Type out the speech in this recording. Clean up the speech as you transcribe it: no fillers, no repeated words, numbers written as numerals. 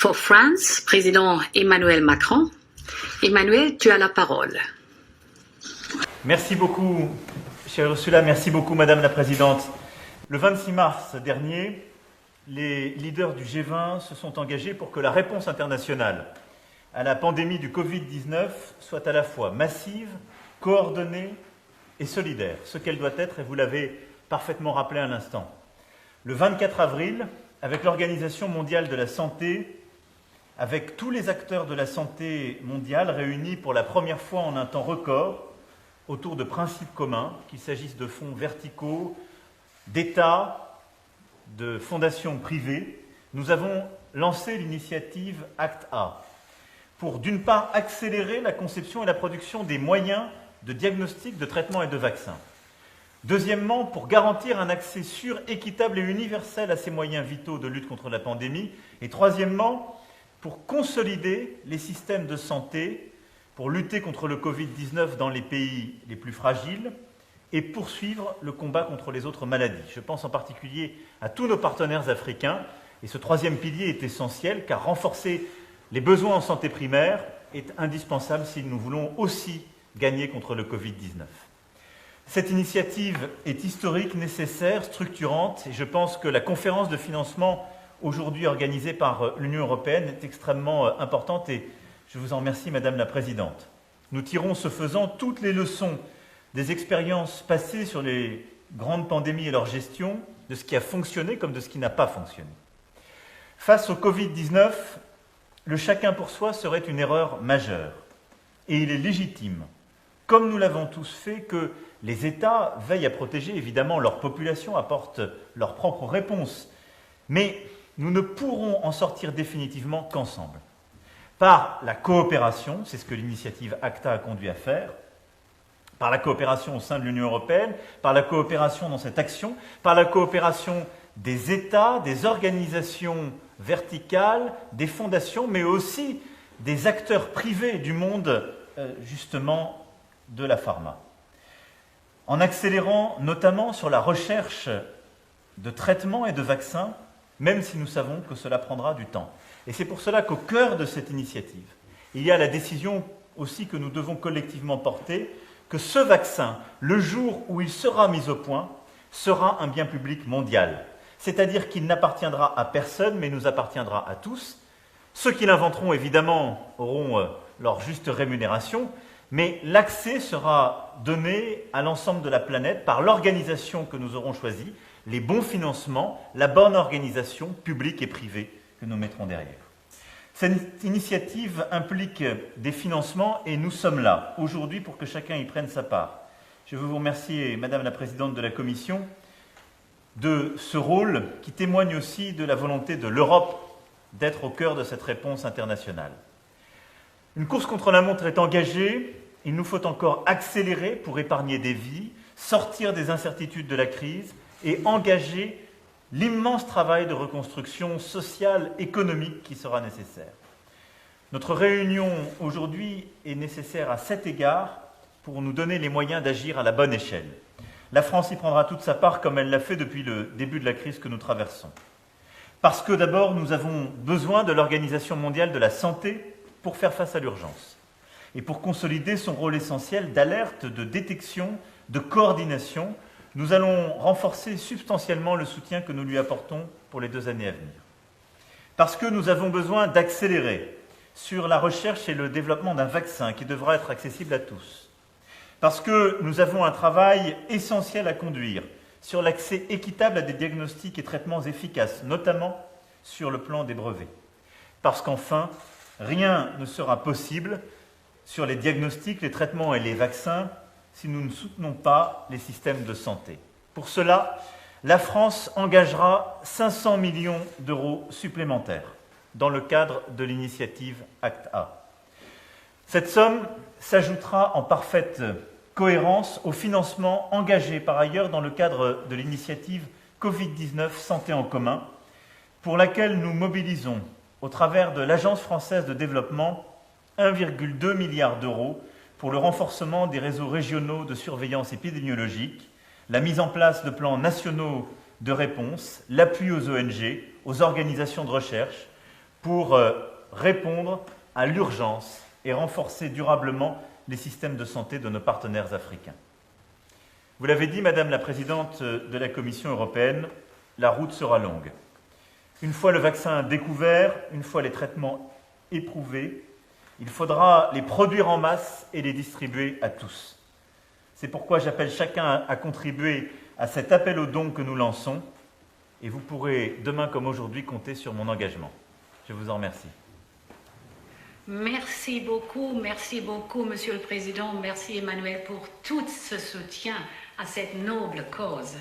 For France, président Emmanuel Macron. Emmanuel, tu as la parole. Merci beaucoup, chère Ursula, merci beaucoup, Madame la Présidente. Le 26 mars dernier, les leaders du G20 se sont engagés pour que la réponse internationale à la pandémie du Covid-19 soit à la fois massive, coordonnée et solidaire, ce qu'elle doit être, et vous l'avez parfaitement rappelé à l'instant. Le 24 avril, avec l'Organisation mondiale de la santé, avec tous les acteurs de la santé mondiale réunis pour la première fois en un temps record autour de principes communs, qu'il s'agisse de fonds verticaux, d'États, de fondations privées, nous avons lancé l'initiative ACT-A pour, d'une part, accélérer la conception et la production des moyens de diagnostic, de traitement et de vaccins. Deuxièmement, pour garantir un accès sûr, équitable et universel à ces moyens vitaux de lutte contre la pandémie. Et troisièmement, pour consolider les systèmes de santé, pour lutter contre le Covid-19 dans les pays les plus fragiles et poursuivre le combat contre les autres maladies. Je pense en particulier à tous nos partenaires africains. Et ce troisième pilier est essentiel, car renforcer les besoins en santé primaire est indispensable si nous voulons aussi gagner contre le Covid-19. Cette initiative est historique, nécessaire, structurante, et je pense que la conférence de financement aujourd'hui organisée par l'Union européenne est extrêmement importante, et je vous en remercie, Madame la Présidente. Nous tirons, ce faisant, toutes les leçons des expériences passées sur les grandes pandémies et leur gestion, de ce qui a fonctionné comme de ce qui n'a pas fonctionné. Face au Covid-19, le chacun pour soi serait une erreur majeure, et il est légitime, comme nous l'avons tous fait, que les États veillent à protéger évidemment leur population, apportent leurs propres réponses. Mais nous ne pourrons en sortir définitivement qu'ensemble. Par la coopération, c'est ce que l'initiative ACT-A a conduit à faire, par la coopération au sein de l'Union européenne, par la coopération dans cette action, par la coopération des États, des organisations verticales, des fondations, mais aussi des acteurs privés du monde, justement, de la pharma. En accélérant notamment sur la recherche de traitements et de vaccins, même si nous savons que cela prendra du temps. Et c'est pour cela qu'au cœur de cette initiative, il y a la décision aussi que nous devons collectivement porter, que ce vaccin, le jour où il sera mis au point, sera un bien public mondial. C'est-à-dire qu'il n'appartiendra à personne, mais nous appartiendra à tous. Ceux qui l'inventeront, évidemment, auront leur juste rémunération, mais l'accès sera donné à l'ensemble de la planète par l'organisation que nous aurons choisie, les bons financements, la bonne organisation publique et privée que nous mettrons derrière. Cette initiative implique des financements et nous sommes là aujourd'hui pour que chacun y prenne sa part. Je veux vous remercier, Madame la Présidente de la Commission, de ce rôle qui témoigne aussi de la volonté de l'Europe d'être au cœur de cette réponse internationale. Une course contre la montre est engagée, il nous faut encore accélérer pour épargner des vies, sortir des incertitudes de la crise et engager l'immense travail de reconstruction sociale, économique qui sera nécessaire. Notre réunion aujourd'hui est nécessaire à cet égard pour nous donner les moyens d'agir à la bonne échelle. La France y prendra toute sa part comme elle l'a fait depuis le début de la crise que nous traversons. Parce que d'abord, nous avons besoin de l'Organisation mondiale de la santé pour faire face à l'urgence et pour consolider son rôle essentiel d'alerte, de détection, de coordination. Nous allons renforcer substantiellement le soutien que nous lui apportons pour les 2 années à venir. Parce que nous avons besoin d'accélérer sur la recherche et le développement d'un vaccin qui devra être accessible à tous. Parce que nous avons un travail essentiel à conduire sur l'accès équitable à des diagnostics et traitements efficaces, notamment sur le plan des brevets. Parce qu'enfin, rien ne sera possible sur les diagnostics, les traitements et les vaccins si nous ne soutenons pas les systèmes de santé. Pour cela, la France engagera 500 millions d'euros supplémentaires dans le cadre de l'initiative ACT-A. Cette somme s'ajoutera en parfaite cohérence au financement engagé par ailleurs dans le cadre de l'initiative Covid-19 Santé en commun, pour laquelle nous mobilisons, au travers de l'Agence française de développement, 1,2 milliard d'euros pour le renforcement des réseaux régionaux de surveillance épidémiologique, la mise en place de plans nationaux de réponse, l'appui aux ONG, aux organisations de recherche, pour répondre à l'urgence et renforcer durablement les systèmes de santé de nos partenaires africains. Vous l'avez dit, Madame la Présidente de la Commission européenne, la route sera longue. Une fois le vaccin découvert, une fois les traitements éprouvés, il faudra les produire en masse et les distribuer à tous. C'est pourquoi j'appelle chacun à contribuer à cet appel aux dons que nous lançons, et vous pourrez, demain comme aujourd'hui, compter sur mon engagement. Je vous en remercie. Merci beaucoup, Monsieur le Président. Merci Emmanuel pour tout ce soutien à cette noble cause.